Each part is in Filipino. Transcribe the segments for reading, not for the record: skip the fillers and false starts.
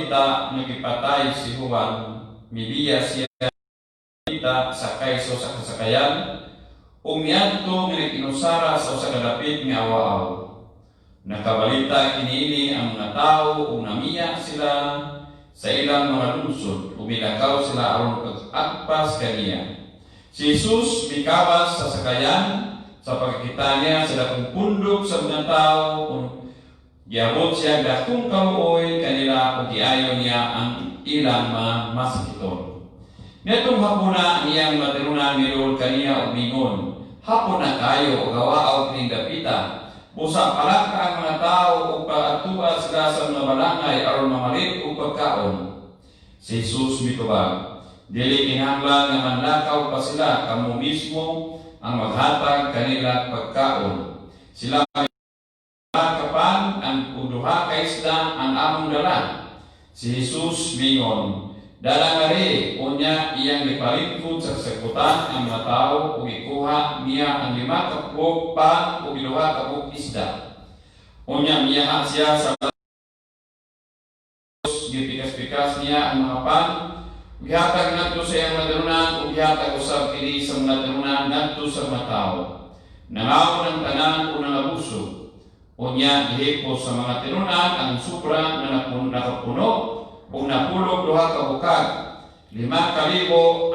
balita nagipatay si Juan, mibiya siya balita sakay sa usa ka sakayan, umiadto nga kinusara sa usa ka dapit nga awaaw. Nakabalita kiniini ang mga tao ug namiya sila sa ilang mga lungsod, umilakaw sila aron pag-agpas kaniya. Si Jesus mikawas sa sakayan sa pagkita niya sa dakong pundok sa mga tao, giabot siya dakong kaluoy kanila ug giayo niya ang ilang mga masakiton. Netong hapuna iyang matirunan mirol kaniya ug mingon, hapon na kayo ug awaaw kining dapita. Busa palaka ang mga tao ug paatuwa sila sa mga balangay aron mamalit ug pagkaon. Si Jesus mitubag, dili kinahanglan nga manlakaw pa sila, kamo mismo ang maghatag kanila pagkaon. Sila kapan ang duha ka isda ang among dala. Si Jesus mingon, dala nga ri, unya iyang ipalingkod sa sakutan ang mga tao ug ikuha niya ang 5 kapog pan ug 2 kapog isda. Unya miyaha siya sa gipikas-pikas niya ang mga pan, gihatag ngadto sa iyang madalunan ug gihatag usab kini sa mga dalunan ngadto sa mga tao. Nangawon ang tanan ug nangabusog. Unya gihipos sa mga tinunan ang sobra na nakapuno ug napulog 2 ka bukag. 5,000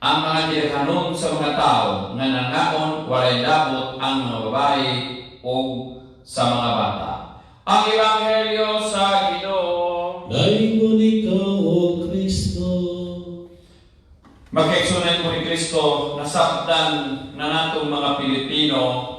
ang mga dirhanon sa mga tao nga nangaon walay labot ang mga babae o sa mga bata. Ang Ebanghelyo sa Ginoo. Daingon ikaw, O Kristo. Magkaigsunan ko ni Kristo, nasabdan na natong mga Pilipino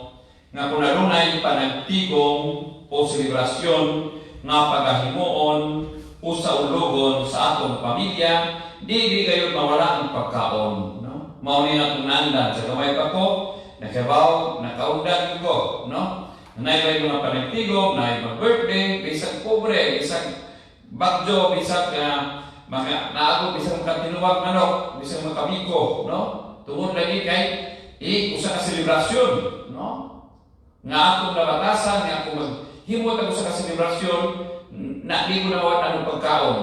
nga kung narunay panagtigong o selebrasyon nga paghahimuon o sa ulogon sa atong pamilya, di kayo mawala ang pagkaon. No? Mao ni natong nandan sa kamay pa ko, nakabaw, nakaundan ko. No? Naibay mga panagtigong, naibay birthday, bisag pobre, bisag bagyo, bisag mga naagod, bisag makatinuwag manok, bisag makamiko. No? Tungod lagi kay usa ka selebrasyon. No? Nga akong nabatasan, nga akong maghimot ako sa kaselebrasyon, na di ko nawat anong pagkaon.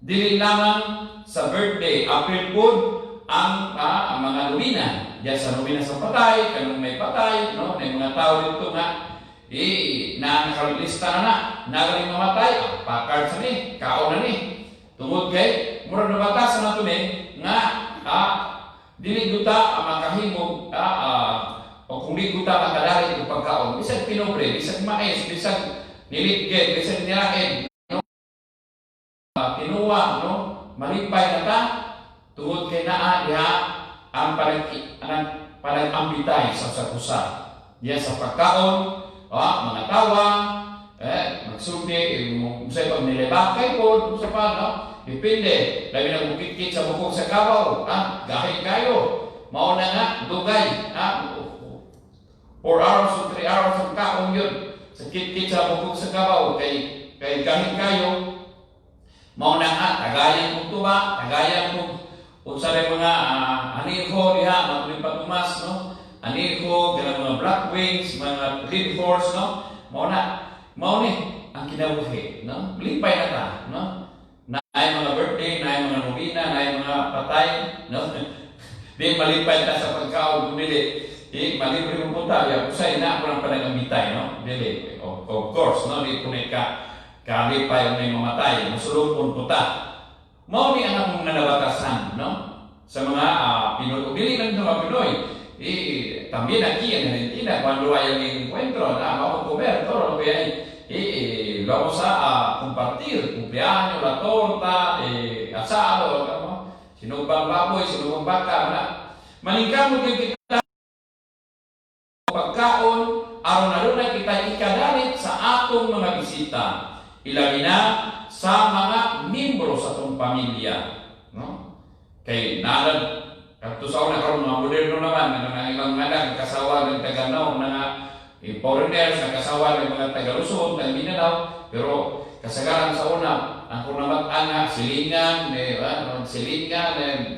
Dili lamang sa birthday, April food, ang mga lumina. Diyan sa lumina sa patay, kanong may patay, no? Na mga tao dito nga, na nakalista na nagaling mamatay, pakard sa ni, kaon na ni. Tungod kay, murag nabatasan na ito ni, nga, dili guta ang makahimog, o kung di guta makadari ng pagkaon, bisag pinobre, bisag mais, bisag niligid, bisag nilain, no? Tinuwa, no? Malipay na ta, tungod kay naa diha ang panag-ambitay sa sakusa. Diya sa pagkaon, mga tawa, magsulti, sa pag nilibakay po, sa pa, no? Depende, labi na bukit-kit sa bukog sa kabaw, gahit kayo, mauna nga, dugay, 4 hours o 3 hours ang kaon yun. Sa kit-kit sa bukog sa kabaw, kay gahit kayo, mauna nga, tagayan kong tuba, tagayan kong unsa rin mga aniho diha, matuloy patumas, no? Aniho, ganang mga black wings, mga red horse, no? Mauna ang kinabuhi, no? Lipay na ta, no? Na ay mga birthday, na ay mga novena, na ay mga patay, no? Di malipay ta sa pagkaon, kumili. Malibre mo punta, usay na ako ng panagambitay, no? Dili, of course, no? Di punit ka kalipay o may mamatay, masulong punta. Mao ni ang akong nanabatasan, no? Sa mga Pinoy, dili lang sa mga Pinoy. También aquí en Argentina, cuando hay un encuentro, vamos a comer todo lo que hay, vamos a compartir, cumpleaños, la torta, asado, ¿no? Sinugbang baboy, sinugbang baka, maningkamot yung kita pagkaon, aron na kita ikadalit sa atong mga bisita. Ilagi na sa mga membro sa atong pamilya. No? Kay nalan, kato sa una karon mga moderno naman, nga ilang nga kasawa ng Taganaw, mga foreigners, kasawa ng mga Taga-Luzon, ng Mindanao, pero kasagaran sa una, ang kunamat-an nga, silingan,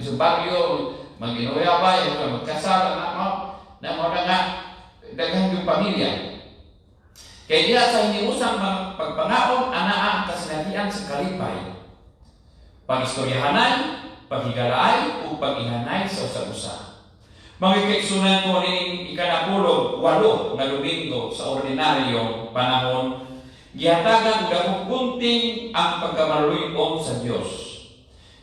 sa baryo, mag-inuyabay, magkasal, na mga nga, daghang yung pamilya. Kaya diha sa hiniusang mga pagpangaon, anaa ang kasinagian sa kalipay. Pag-istoryahanay, paghigalaay, o pag-ihanay sa usa-usa. Mga kaigsunan ko ning ikanapulog, 8 na Domingo sa ordinaryong panahon, gihatagan og dakong kunting ang pagkamaluyon sa Dios.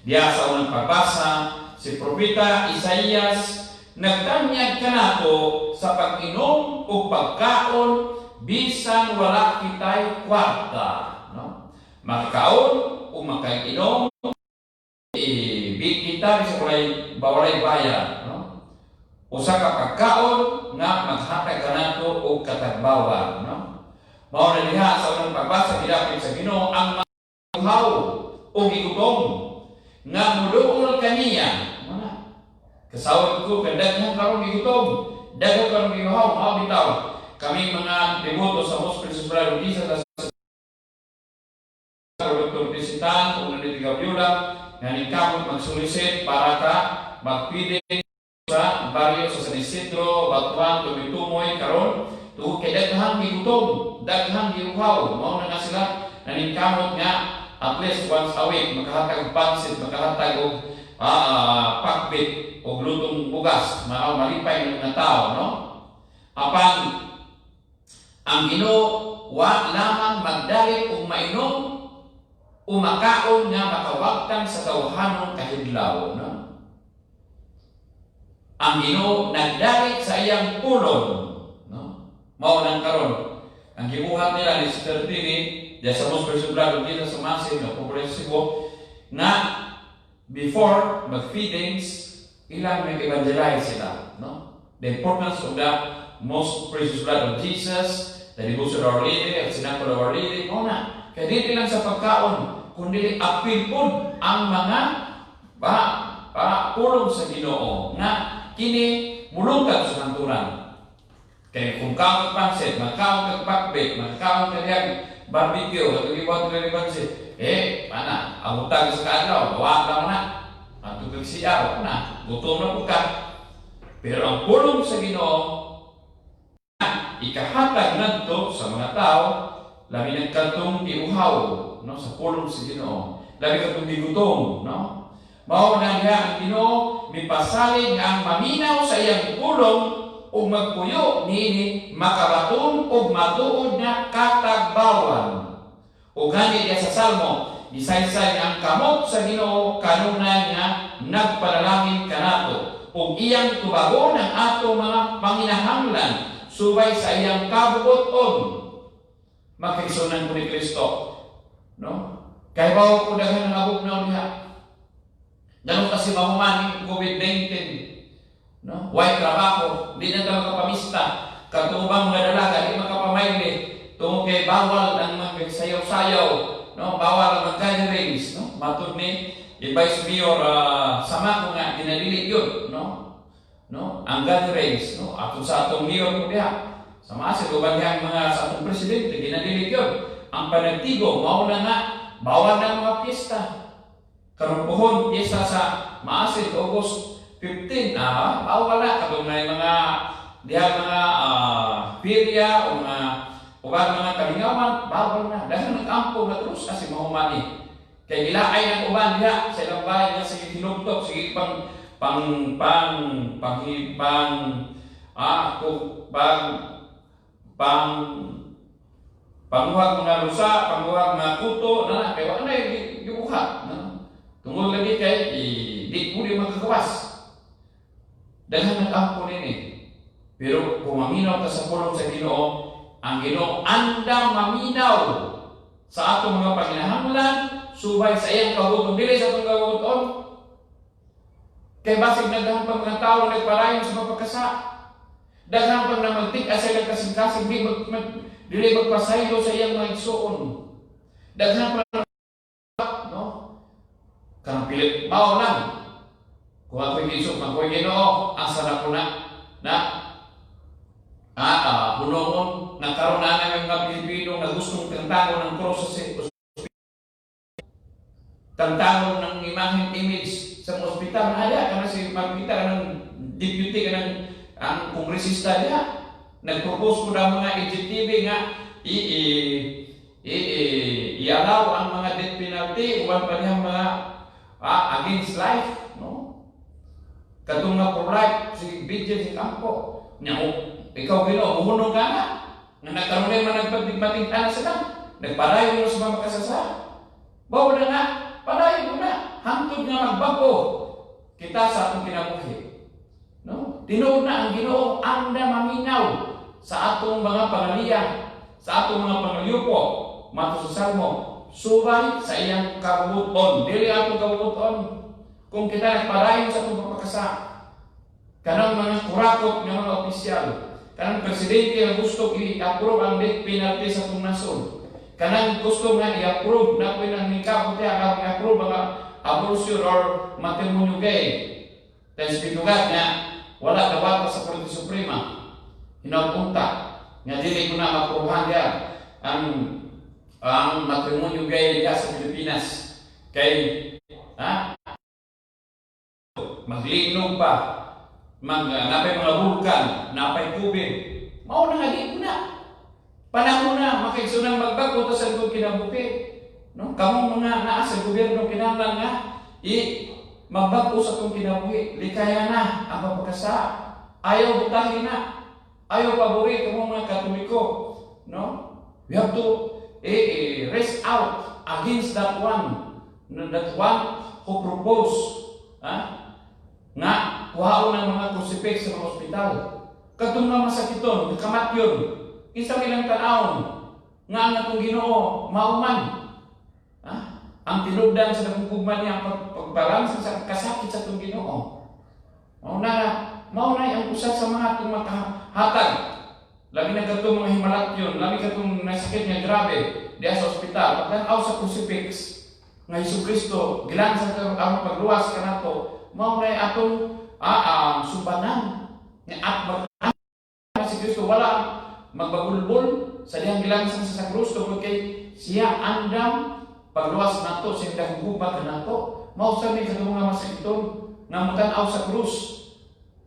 Diya sa unang pagbasa, si Propeta Isaías nagtanyag kanato sa pag-inom o pagkaon bisan wala kitay kwarta, no? Makakaon o makainom kita sa walay bayan, no? Usa ka pagkaon nga maghatag kanato og katagbawan, no? Mao na diha sa unang pagbasa gidapit sa Ginoo ang uhaw o gigutom nga muduol kaniya. Kasawad ko kadaghan karon gigutom, daghan karon giuhaw, mao bitaw. Kami mga deboto sa Hospital Brother Jesus sa Dr. Visitan o nanitigaw yula nga ningkamot magsulisit para ka magpili sa baryo sa San Isidro, Batuan, Tumitumoy karon tuo kay daghang gigutom, daghang giuhaw. Mao na nga sila naningkamot nga at least once a week makahatag pansit, makahatag og pakbit o lutong bugas, malipay ng mga tao, no? Apan ang Ginoo wa lamang magdalit o mainom o makaon nga makawagtan sa tawhanon kahidlaw, no? Ang Ginoo nagdalit sa iyang pulong, no? Mao nang karon ang gibuhat nila ni Sister Tini diya sa most personal dito sa Masin na progresibo na before mag-feedings ilang mag-evangelize sila, no? The importance of the most precious blood of Jesus, the devotion of Our Lady, at sinakol of Our Lady, no na. Kaya dito lang sa pagkaon, kundi apil po ang mga pulong sa Ginoo nga kini mulungkag sa kanturan. Kaya kung kaon pansit, magkaon kag pakbet, magkaon kag barbecue, kag ibang pansit, mana, abutag sa kadlaw, bawa lang na. At tugag siya, na, gutom na po ka. Pero ang pulong sa Ginoo, ikahatag ngadto sa mga tao, labi ng kantong iuhaw, no, sa pulong sa Ginoo. Labi kantong gutom, no? Mao na niya ang Ginoo mipasalig ang maminaw sa iyang pulong ug magpuyo niini makabaton ug matuod nga katagbawan. Ug gani diya sa Salmo, isaysay ang kamot sa Ginoo kanunay nga nagpanalangin kanato ug iyang tubagon ang ato mga panginahanglan subay sa iyang kabubuton. Makigsunan ko ni Kristo, no? Kay bawo ko daghan nga bugnaw niya. Ganun kasi mahumaning COVID-19, no? Way trabaho, di na tayo makapamista. Katubang mga dalaga, di makapamaili. Tungo kay bawal ang magsayaw-sayaw, no? Bawal ang mag-gatherings, no? Matod ni Vice Mayor sama ko nga ginadili yun, no? Ang gatherings, no? Ato sa atong mayor mo diha. Sama sa gubahang mga sa atong presidente ginadili yun. Ang panagtigo mao na nga bawal na mga piyesta. Karon pohon piyesta sa Maasin August 15, bawal na kadong na mga diha mga pirya o mga kalingawan, bawal na. Dahil nag-ampo na terus kasi mahumani. Kaya gilaay ng uban diha sa ilang bahay nga sige hinugtok, sige panguhag mga lusa, panguhag mga kuto, na kaya wala yung gibuhat. Tungkol lagi kay di po di magkakawas. Dahil nag-ampo nini. Pero kung maminaw ka sa pulong sa Ginoo, ang Ginoo andang maminaw sa atong mga panginahanglan, subay sa iyang kagutom, dili sa atong kagutom. Kay basig nagdahan pang mga tao nagparayon sa mapagkasa. Daghan pang namagtik asa nagkasing-kasing dili magpasaylo sa iyang mga igsuon. Daghan pang no? Kanang pilit mao lang. Kung ako'y gisok, ako'y Ginoo, asa na ko na hunongon, nagkaroon na ng mga Pilipino na gustong tantangon ng cross tantangon ng imaheng image sa ospital na haya, kasi si magkita ng deputy ka ng ang kongresista niya. Nag-propose ko ng mga EGTV nga i-allow ang mga death penalty uban pa niyang mga against life, no? Katong nga pro-life si BJ si Campo nya ikaw Ginoo muhunong ka na nga nagkaroon na man nagpagbating ana sila nagpadayon mo sa mga makasasa bawo na nga padayon mo na hangtod nga magbago kita sa atong kinabuhi, no? Tinuod na ang Ginoo anda maminaw sa atong mga pangalia, sa atong mga pangalyupo, mato sa Salmo, subay sa iyang kabubuton, dili atong kabubuton. Kung kita nagpadayon sa atong pagkakasa, kanang mga kurakot ng mga opisyal, kanang presidente ang gusto i-approve ang death penalty sa atong nasod, kanang gusto nga i-approve na kung nang nikabuti ang i-approve mga abortion or matrimonyo gay. Dahil sa pitugat nga, wala dawat sa Korte Suprema. Hinapunta nga dili ko na maprubahan diyan ang matrimonyo gay diyan sa Pilipinas. Kay maglinog pa, napay mga bulkan, napay tubig. Mao na nga di na. Panahon na makigsunang magbago ta sa likod kinabuhi. No? Kamong mga naa sa gobyerno kinahanglan nga magbago sa itong kinabuhi. Likaya na ang pagkasa. Ayaw butahin na. Ayaw paborito mo mga Katoliko. No? We have to rest out against that one. That one who proposed nga kuhaon ng mga crucifix sa mga ospital. Katong nga masakiton, kamat yun. Isang ilang tanawon nga ang atong Ginoo mauman. Ang tinubdan sa nagugugman niya ang pagbalansin sa kasakit sa itong Ginoo. Mauna ang usa sa mga itong makahatag. Labi na katong mga himalatyon, labi katong nasakit niya grabe diya sa ospital. Pagkanaw sa crucifix nga Jesucristo, gilansan ka ang pagluwas ka na to, mauna atong subanan. At si Kristo wala magbagulbol sa diyang gilansan sa krus tungkol kay siya andam pagluwas nato sa diyang hugma ka nato. Mausa ni katong nga masakiton nga mutanaw sa krus,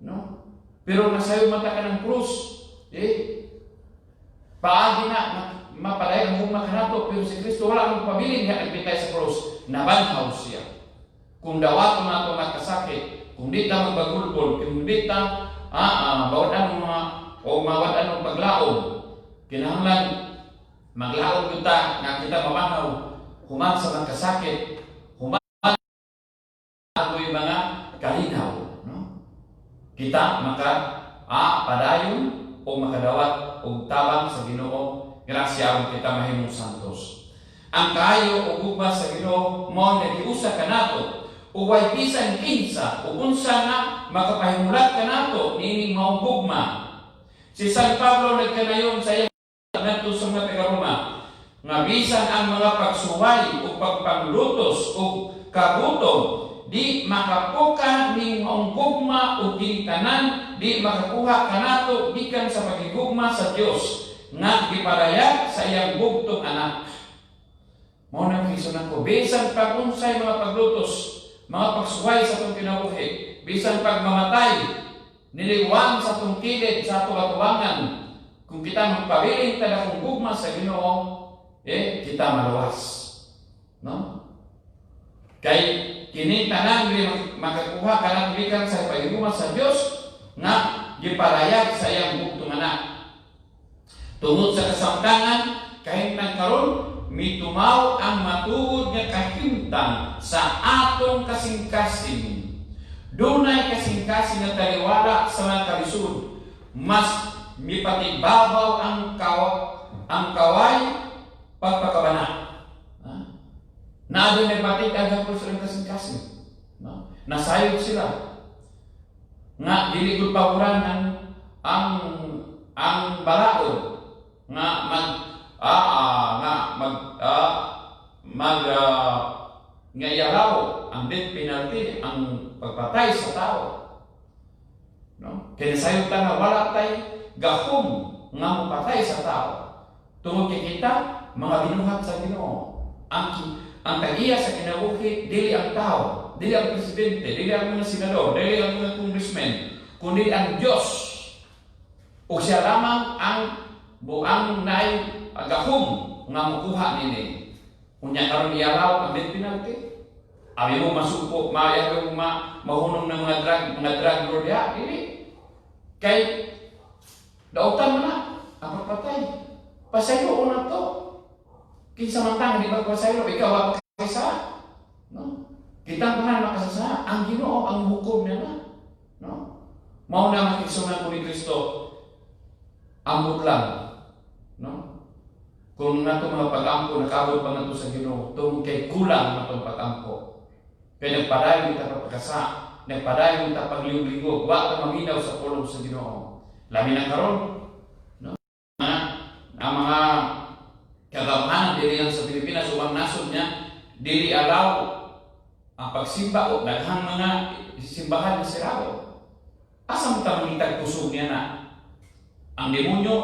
no? Pero nasayo mata ka ng krus, paagi na mapaday ang hugma ka nato, pero si Kristo wala magpabilin nga nagbitay sa krus, nabanhaw siya. Kung dawato nato magkasakit, kung di ta magbagulbol, kung di ta bawadan mga o mawadan ng paglaom, kinahanglan maglaom kita nga kita mamanaw human sa magkasakit, human ako'y mga kalinaw, no? Kita padayon o makadawat o tabang sa Ginoo, grasya ang kita mahimong santos. Ang kaayo o gugma sa Ginoo mo nagiusa ka nato uway bisan kinsa o unsa nga makapahimulat ka nato nining maong gugma. Si San Pablo nagkanayon sa iyang ngadto sa mga taga-Roma nga bisan ang mga pagsuway o pagpanglutos o kagutom di makapuka ning maong gugma o ginikanan di makakuha kanato gikan sa pagigugma sa Dios nga gipadayag sa iyang bugtong anak. Mao nang gisunan ko bisan pag unsay mga paglutos, mga pagsuway sa itong kinabuhi, bisan pagmamatay, niliwan sa itong kilid sa itong katuwangan, kung kita magpabiling talakong gugma sa Ginoo, kita maluwas. No? Kay kinintanan, makakuha ka ng bilang sa pagigugma sa Diyos, nga gipalayag sa iyang bugtong anak. Tungod sa kasamtangan, kahit nagkaroon, mitumaw ang matuod nga kahimtang sa atong kasing-kasing. Dunay kasing-kasing na taliwala sa mga kalisod. Mas mipatibabaw ang kaway pagpakabana. Na doon nagpatik ang sa kasing-kasing. Nasayod sila. Nga diligod paguran ang balaod nga ngayaraw ang death penalty, ang pagpatay sa tao. No? Kaya sayot na wala tay gahom nga mapatay sa tao. Tungod kay kita, mga binuhat sa Ginoo. Ang tagiya sa kinabuhi, dili ang tao, dili ang presidente, dili ang mga senador, dili ang mga congressmen, kundi ang Diyos. O siya lamang ang buang naay agahom nga mukuha nini. Unya karon ialaw ang death penalty. Abi mo masuko, maayaw mo mahunong ng mga drug lord ya, dili. Kay dautan mo na ang papatay. Pasaylo na to. Kinsa man tang di ba pasaylo ikaw ang kaysa? No? Kitang tanan makasasa ang Ginoo ang hukom niya na. No? Mao na makisunan ko ni Kristo. Ambot lang. No? Kung nato mga pag-ampo nakabot pa nato sa Ginoo, tungod kay kulang natong pag-ampo. Kaya nagpadayon kita pagkasa, nagpadayon kita pagliw-ligo, wa ta maminaw sa pulong sa Ginoo. Labi na karon, no? Ang mga kagamanan dili lang sa Pilipinas ubang nasod niya, dili alaw ang pagsimba o daghang mga simbahan na sirado. Asa mo ta mangitag kusog niya na? Ang demonyo,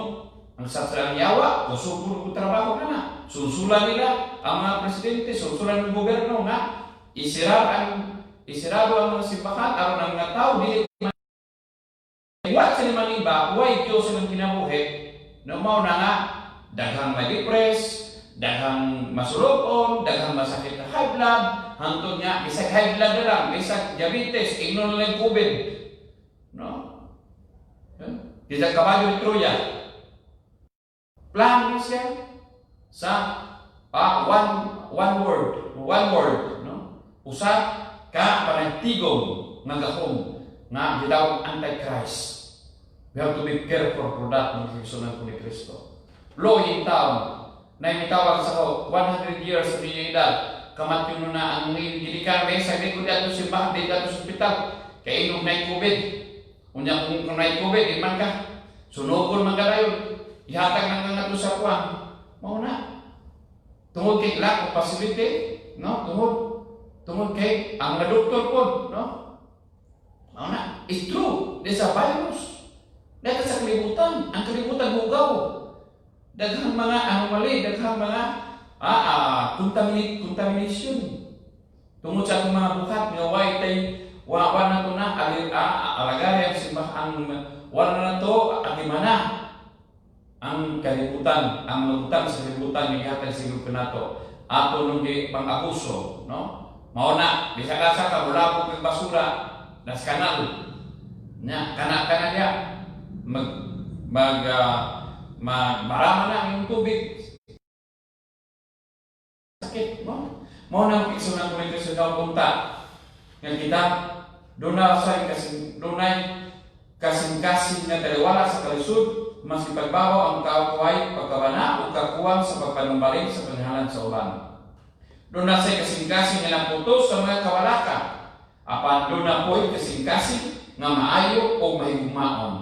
ang satrang yawa, kusog po trabaho na na. Susulan nila ang mga presidente, susulan ng gobyerno na isirado ang mga simbahan aron ang mga tao dili wa sila maniba, way Diyos silang kinabuhi, na mao na nga daghang ma-depress, daghang masulupon, daghang masakit na high blood, hantod niya, isang high blood na lang, isang diabetes, ignon na lang COVID. No? Isang kabayo ni Troya. Plan siya sa one word. No? Usa ka panantigong nga gahom nga gitawag Antichrist. We have to be careful for that ng kisunan ko ni Kristo. Lo in town, na imitawag sa 100 years sa niya edad, kamatyon na ang gilikan may sa likod ato simbahan, di ato sa hospital, kaya inog na COVID. Unya kung na COVID, iman ka, sunukon man ka dayon, ihatag na nga ito sa kuwan, mau na. Tungod kay lack of facility, no? Tungod kay ang mga doktor po, no? Mau na. It's true, there's a virus. Dahil sa kalibutan, ang kalibutan hugaw. Daghang mga anomaly, daghang mga contamination. Tungod sa akong mga buhat, nga way tay wawan na ito na, alagay ang simbahan, wala na ito, agimana. Ang kalibutan, ang lutang sa kalibutan, yung ihatag sa grupo na ito, ato nung pang-abuso, no? Mauna, bisa-kasa ka, wala po basura, nas kanal. Kana niya, marama na ang tubig. Sakit, no? Mau nang iksunan ko ito sa daw punta. Nga kita, doon kasing-kasing na taliwala sa kalisod, mas ipagbabaw ang kaukuhay, pagkabana o kakuwang sa pagpanumbalik sa pangalan sa uban. Doon na sa'y kasing-kasing na naputos sa mga kawalaka. Apan doon na po'y kasing-kasing nga maayo o mahigumaon.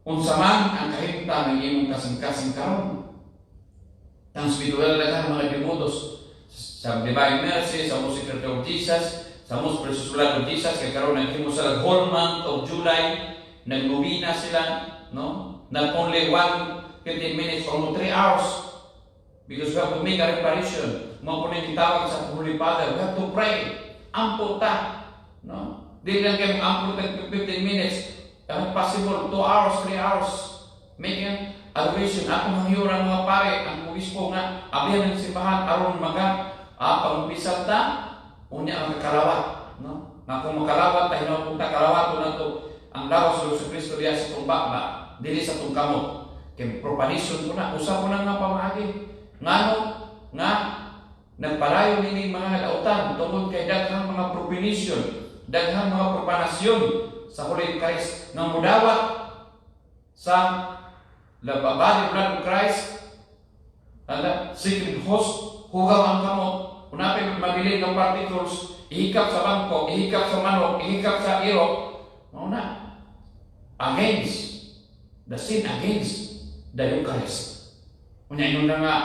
Unsa man ang kahimtang ng imong kasing-kasing karon. Ang spiritual na mga demodos sa Divine Mercy, sa Most Secret of Jesus, sa Most Precious Blood of Jesus, kaya karon naghimo sa whole month of July, naglubina sila, no? Not only 15 minutes, almost 3 hours, because we have to make a reparation. Mga po na itawag sa Holy Father, we have to pray. Ampo ta, no? Di lang kayo ampo ta 15 minutes, if possible, 2 hours, 3 hours, make an adoration. Ako mangyura mga pare, ang obispo nga, abihan ng simbahan, aron pag-umpisal ta, unya ang kalawat, no? Na kung makalawat, tayo na punta kalawat, na to, ang lawas sa Kristo diya sa itong bakla, dili sa itong kamot. Kaya profanation ko na, usap ko na nga pamahagi. Ngano, nga, nagparayo nini mga lautan, tungkol kay daghang mga profanation, daghang mga profanasyon sa Holy Christ, nga mudawat sa body blood of Christ, secret host, hugaw ang kamot, unapin mabilin ng particles, ihikap sa bangko, ihikap sa manok, ihikap sa irok, mauna, against the sin, against the Eucharist. Unya yun na nga,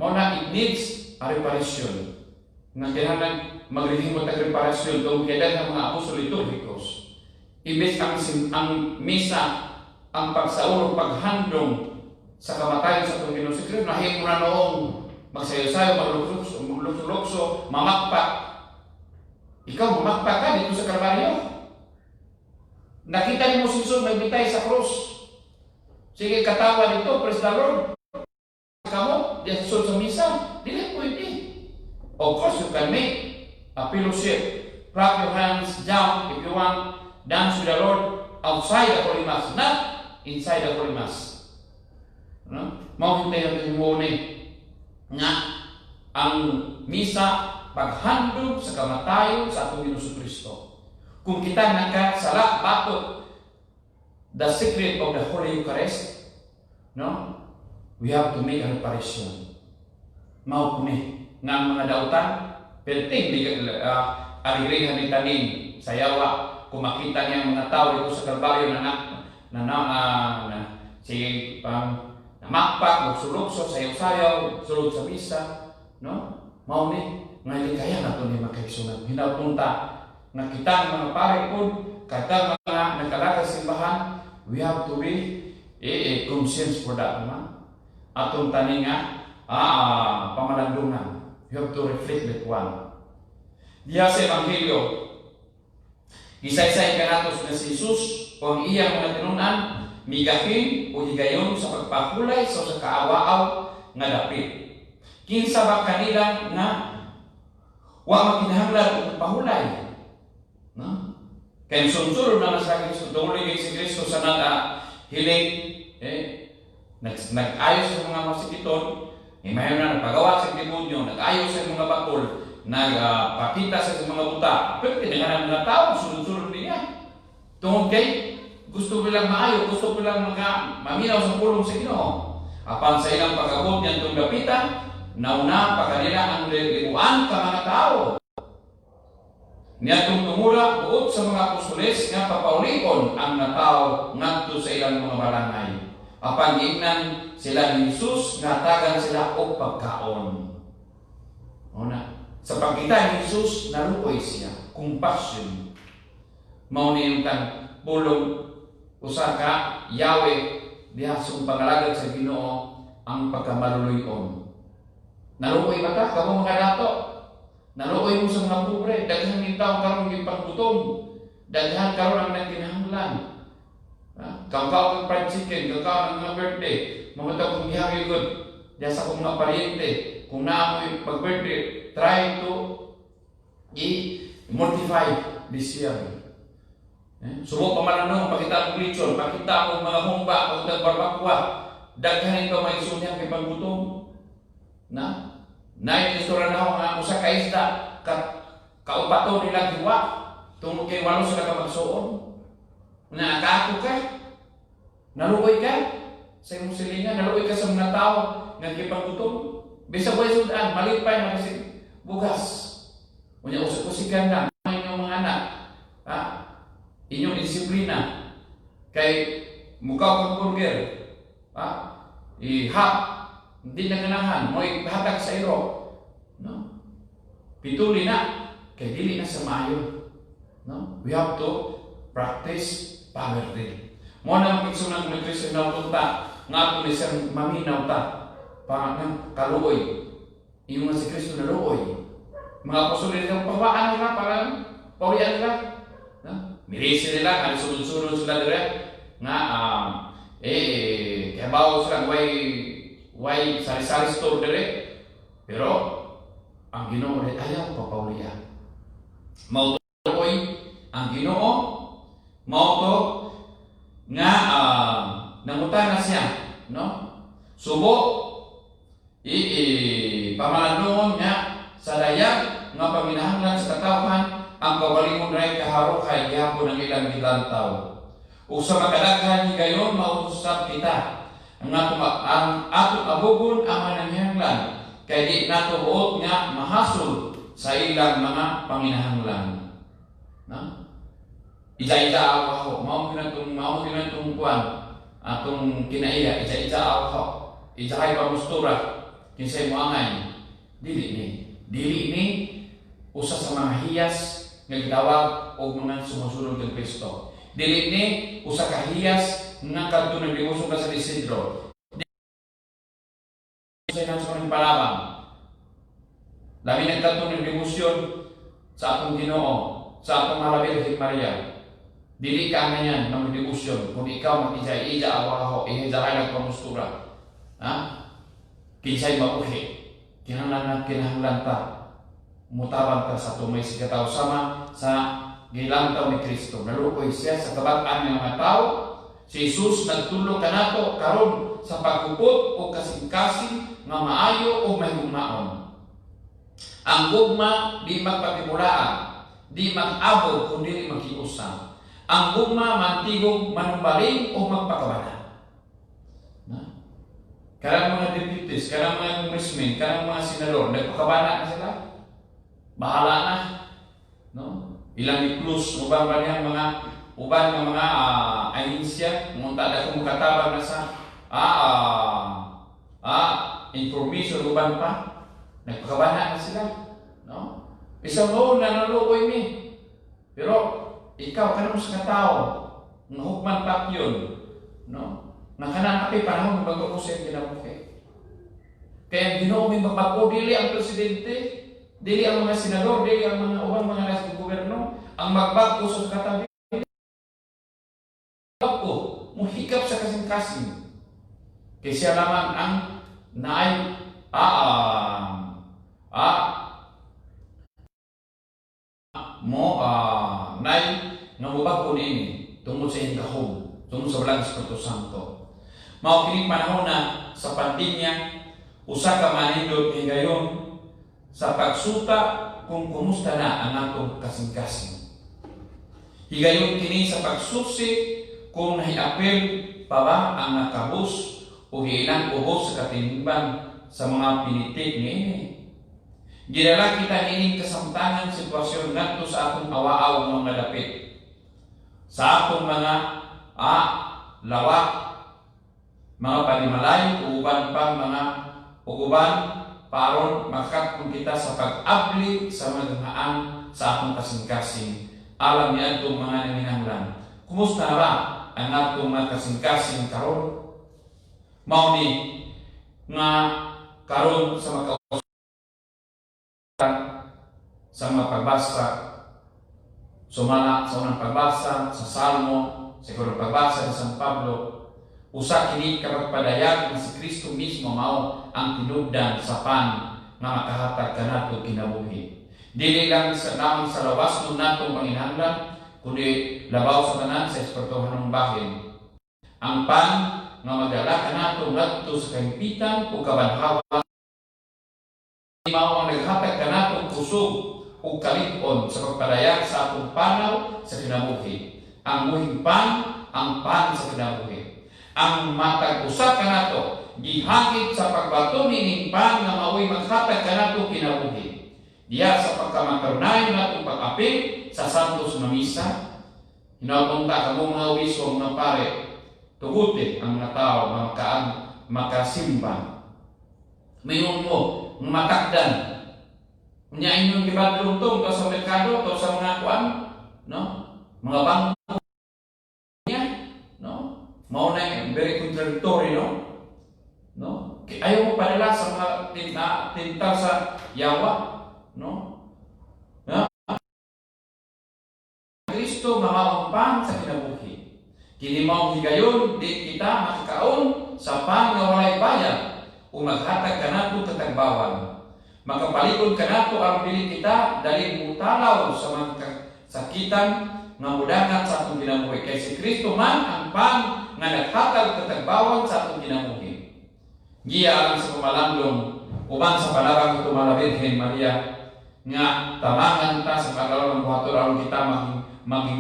mauna, it needs a reparation. Nga kailangan maglilingkot ang reparasyon kung kailan ng mga apostol liturgicos. Ibig ang misa, ang pagsaulog, paghandong sa kamatayan sa itong Ginoo si Kristo, nahimo na noong magsayo-sayo, maglukso-lukso, mamakpak. Ikaw, mamakpak ka dito sa Kalbaryo. Nakita niyo si Jesus nagbitay sa krus. Sige katawa dito, praise the Lord. Kamu, di sa misa, dili pwede. Of course, you can make a fellowship. Clap your hands down if you want. Dance with the Lord outside the Holy Mass, not inside the Holy Mass. No? Mau hintay ang himuni nga ang misa paghandog sa kamatayon sa atong Ginoong Kristo. Kung kita nakasala batok the secret of the Holy Eucharist, no? We have to make a reparation. Mao kuni nga ang mga dautan perting di aririhan ni tanin sa yawa kung makita niya ang mga tao dito sa Kalbaryo na sige namakpak, magsulukso, sayaw-sayaw, sulod sa misa, no? Mao ni ngayon kaya na ito ni magkaisunod. Hinapunta na kita ang mga pare po, kada mga nagkalaga simbahan, we have to be conscious for that, naman. Atong taninga, pamalandungan. You have to reflect that one. Diya sa Ebanghelyo, isa-isa ikanatos na si Jesus o ang iyang mga tinunan, migahin o higayon sa pagpahulay sa kaawaaw nga dapit. Kinsa ba kanila nga wa magkinahanglan og pahulay? No? Kaya sunod na sa Kristo, tuloy kay si Kristo sa hiling, nag-ayos sa mga masikiton, mayon na nagpagawa sa demonyo, nag-ayos sa mga bakol, nagpakita sa mga buta. Pero tinanganan mga tao, sunod-sunod niya. Tungkol kay gusto bilang maayo, gusto bilang maminaw sa pulong sa Ginoo. Apan sa ilang pag-abot niyan itong dapitan, nauna pa kanila ang libuan ka mga tao. Niya itong tumula buot sa mga apostoles nga papaulikon ang natao ngadto sa ilang mga barangay. Apan giingnan sila ni Jesus nga tagan sila og pagkaon. Una, sa pagkita ni Jesus naluoy siya, compassion. Mao ni yung pulong usa ka Yahweh diha sa pangalagad sa Ginoo ang pagkamaluluyon. Naluoy ba ka kamo mga dato? Naluoy mo sa mga pobre, daghan ng tao karon gipanggutom, daghan karon ang nagkinahanglan. Kangkaw ng fried chicken, kangkaw ng mga birthday, mga tao kung gihawi good, diya sa kong mga pariente, kung naamoy pag-birthday, try to i-mortify this year. Subok pamalanong, pakita ang lechon, pakita ang mga humba, pakita ang barbakwa, daghan ito may isunyang kay panggutom. Istora na ako nga usa ka isda, kaupato nila giwa, tungkol kay walo sila ka magsuon. Nakako ka, naluoy ka sa imong silingan, naluoy ka sa mga tao nga gipanggutom. Bisa boy sudan, malipay na kasi bugas. Unya usik-usikan na inyong mga anak. Inyong disiplina kay mukaw kang burger. Ihap, hindi na ganahan, mo ihatag sa iro. No? Pituli na, kay dili na sa maayo. No? We have to practice poverty. Mo na magkiksunan ng Kristo na punta, nga ito isang maminaw ta, para kaluoy. Yung nga si Kristo na luoy. Mga apostol nila, pawaan nila, parang pawian nila. No? Mirisi nila, kaya sunod-sunod sila dire, nga, kabaw sila, way sari-sari store dire, pero, ang Ginoo rin, ayaw papauliya. Mautoy, ang Ginoo, mauto, nga, nangutan na siya, no? Subo, pamalanungon nga, sa dayag, nga paminahanglan sa katawhan, ang kawalingon ray kaharukay gihapon ang ilang gilantaw. O sa makadaghan higayon mautusab kita. Ang atong abugon ang mananghanglan kay di nato buot nga mahasol sa ilang mga panginahanglan. Na? Ija-ija ako, mao kinatong kuan atong kinaiya, ija-ija ako. Ija kay pamustura kinsay mo angay. Dili ni usa sa mga hiyas nga gitawag og mga sumusunod kay Kristo. Dili ni usa ka hiyas nga kadto nagdibuso ka sa Isidro. Sa nang sa palabang. Labi nagkadto ng debosyon sa atong Ginoo, sa atong Mahal Birhen Maria. Dili ka na yan ng debusyon. Kung ikaw mag-ija-ija awaho, ihijahay ng pamustura. Ha? Kinsay mauhi. Kinahanglan ta. Mutabang ta sa tumay si katao sama sa gilantaw ni Kristo. Nalukoy siya sa kabag-an ng mga tao. Si Jesus nagtulong kanato karon sa pagkupot o kasing-kasing nga maayo o may humaon. Ang gugma di magpatimulaan, di mag-abot kundi maghiusa. Ang gugma mantigog manumbaling o magpakabana. Karang mga deputies, karang mga congressmen, karang mga senador, nagpakabana na sila. Bahala na. No? Ilang i-close, ubang ba niyang mga ahinsya, munta na kung katabang na sa information, uban pa. Nagpakabana na sila. No? Isang noon na nalukoy ni. Pero, ikaw, kanong sa katao, nahukman tap yun. No? Nakanan kapi panahon bago ko siya kinabuhi. Kaya Ginoo may magbago, dili ang presidente, dili ang mga senador, dili ang mga ubang mga nasa gobyerno, ang magbago sa katabi. Magbago, muhikap sa kasing-kasing. Kaya siya lamang ang naay naay nga mubago nini tungod sa indahom, tungod sa walang Espiritu Santo. Mao kining panahon na sa pandemya, usa ka manindot higayon sa pagsuta kung kumusta na ang atong kasing-kasing. Higayon kini sa pagsusi kung nahiapil pa ba ang nakabus o ilang ubos sa katimbang sa mga pinitik niini. Ginala kita nining kasamtangan sitwasyon ngadto sa atong awaaw ng mga dapit. Sa atong mga lawak, mga panimalay, uban pang mga uguban, paron makakapon kita sa pag-abli sa maghangaan sa atong kasing-kasing. Alam niya itong mga nanginahanglan. Kumusta na ba ang atong mga kasing-kasing karon? Mao ni nga karon sa sa mga pagbasa, sumala sa unang pagbasa sa Salmo, siguro pagbasa sa San Pablo, usa kini kapagpadayag na si Kristo mismo mao ang tinubdan sa pan nga makahatag kanato kinabuhi. Dili lang sa lamang sa lawas nun natong panginahanglan, kundi labaw sa tanan sa espirituhanong bahin. Ang pan nga magdala kanato ngadto sa kahimpitan o kabanhawan, mao ang naghatag kanatong kusog o kalipon sa pagpadayag sa atong panaw sa kinabuhi. Ang muhing pan, ang pan sa kinabuhi. Ang matag usa kanato gihakit sa pagbato nining pan nga mao'y maghatag kanato kinabuhi. Diya sa pagkamakarunayan natong pag-apil sa Santos na Misa, hinapunta kamong mga wisong na pare, tugutin ang mga tao makasimba. Mayon mo, matakdan. Unya inyong gibadlong to sa merkado, to sa mga kuan, no? Mga bangko niya, no? Mao na very contradictory, no? No? Ayaw mo padala sa mga tinta sa yawa, no? No? Kristo mamaong pan sa kinabuhi. Kini mao higayon di kita makakaon sa pan nga walay bayad o maghatag kanato katagbawan. Makapalikod kanato ang pili kita dali mutalaw sa mga sakitan nga mudangat sa atong kinabuhi. Kay si Kristo man ang pan nga naghatag katagbawan sa atong kinabuhi. Giya ang sa pamalandong uban sa palabang ito mala Birhen Maria nga tamangan ta sa paglaw ng buhaton aron kita maging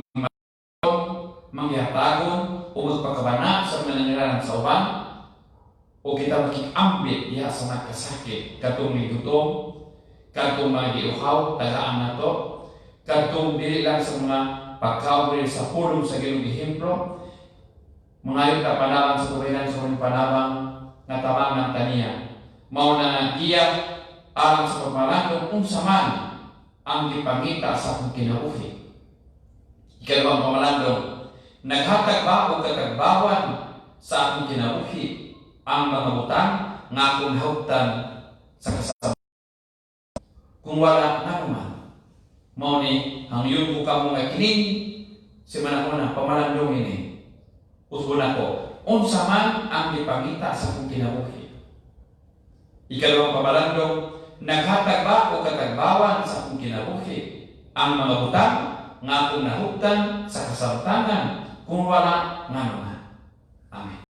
mangyatagon o magpakabana sa mananirahan sa uban o kita makikambit diha sa mga kasakit katong may gutom, katong mga giuhaw, tagaan na to, katong dili lang sa mga pagkawin sa pulong sa Ginoo gihemplo, mga ta panabang sa kubinan sa mga panabang nga tamangan taniya. Mao na nagiya alang sa pagmalandong unsa man ang gipangita sa akong kinabuhi. Ikalawang pamalandong, naghatag ba o katagbawan sa akong kinabuhi ang mga butang nga akong hawtan sa kasama. Kung wala na naman, mao ni ang yun ko kamo nga kining Si manakuna pamalandong ini. Usbon ako, unsa man ang ipangita sa akong kinabuhi. Ikalawang pamalandong, naghatag ba o katagbawan sa akong kinabuhi ang mga butang nga akong nahuptan sa kasamtangan kung wala nga naman. Amen.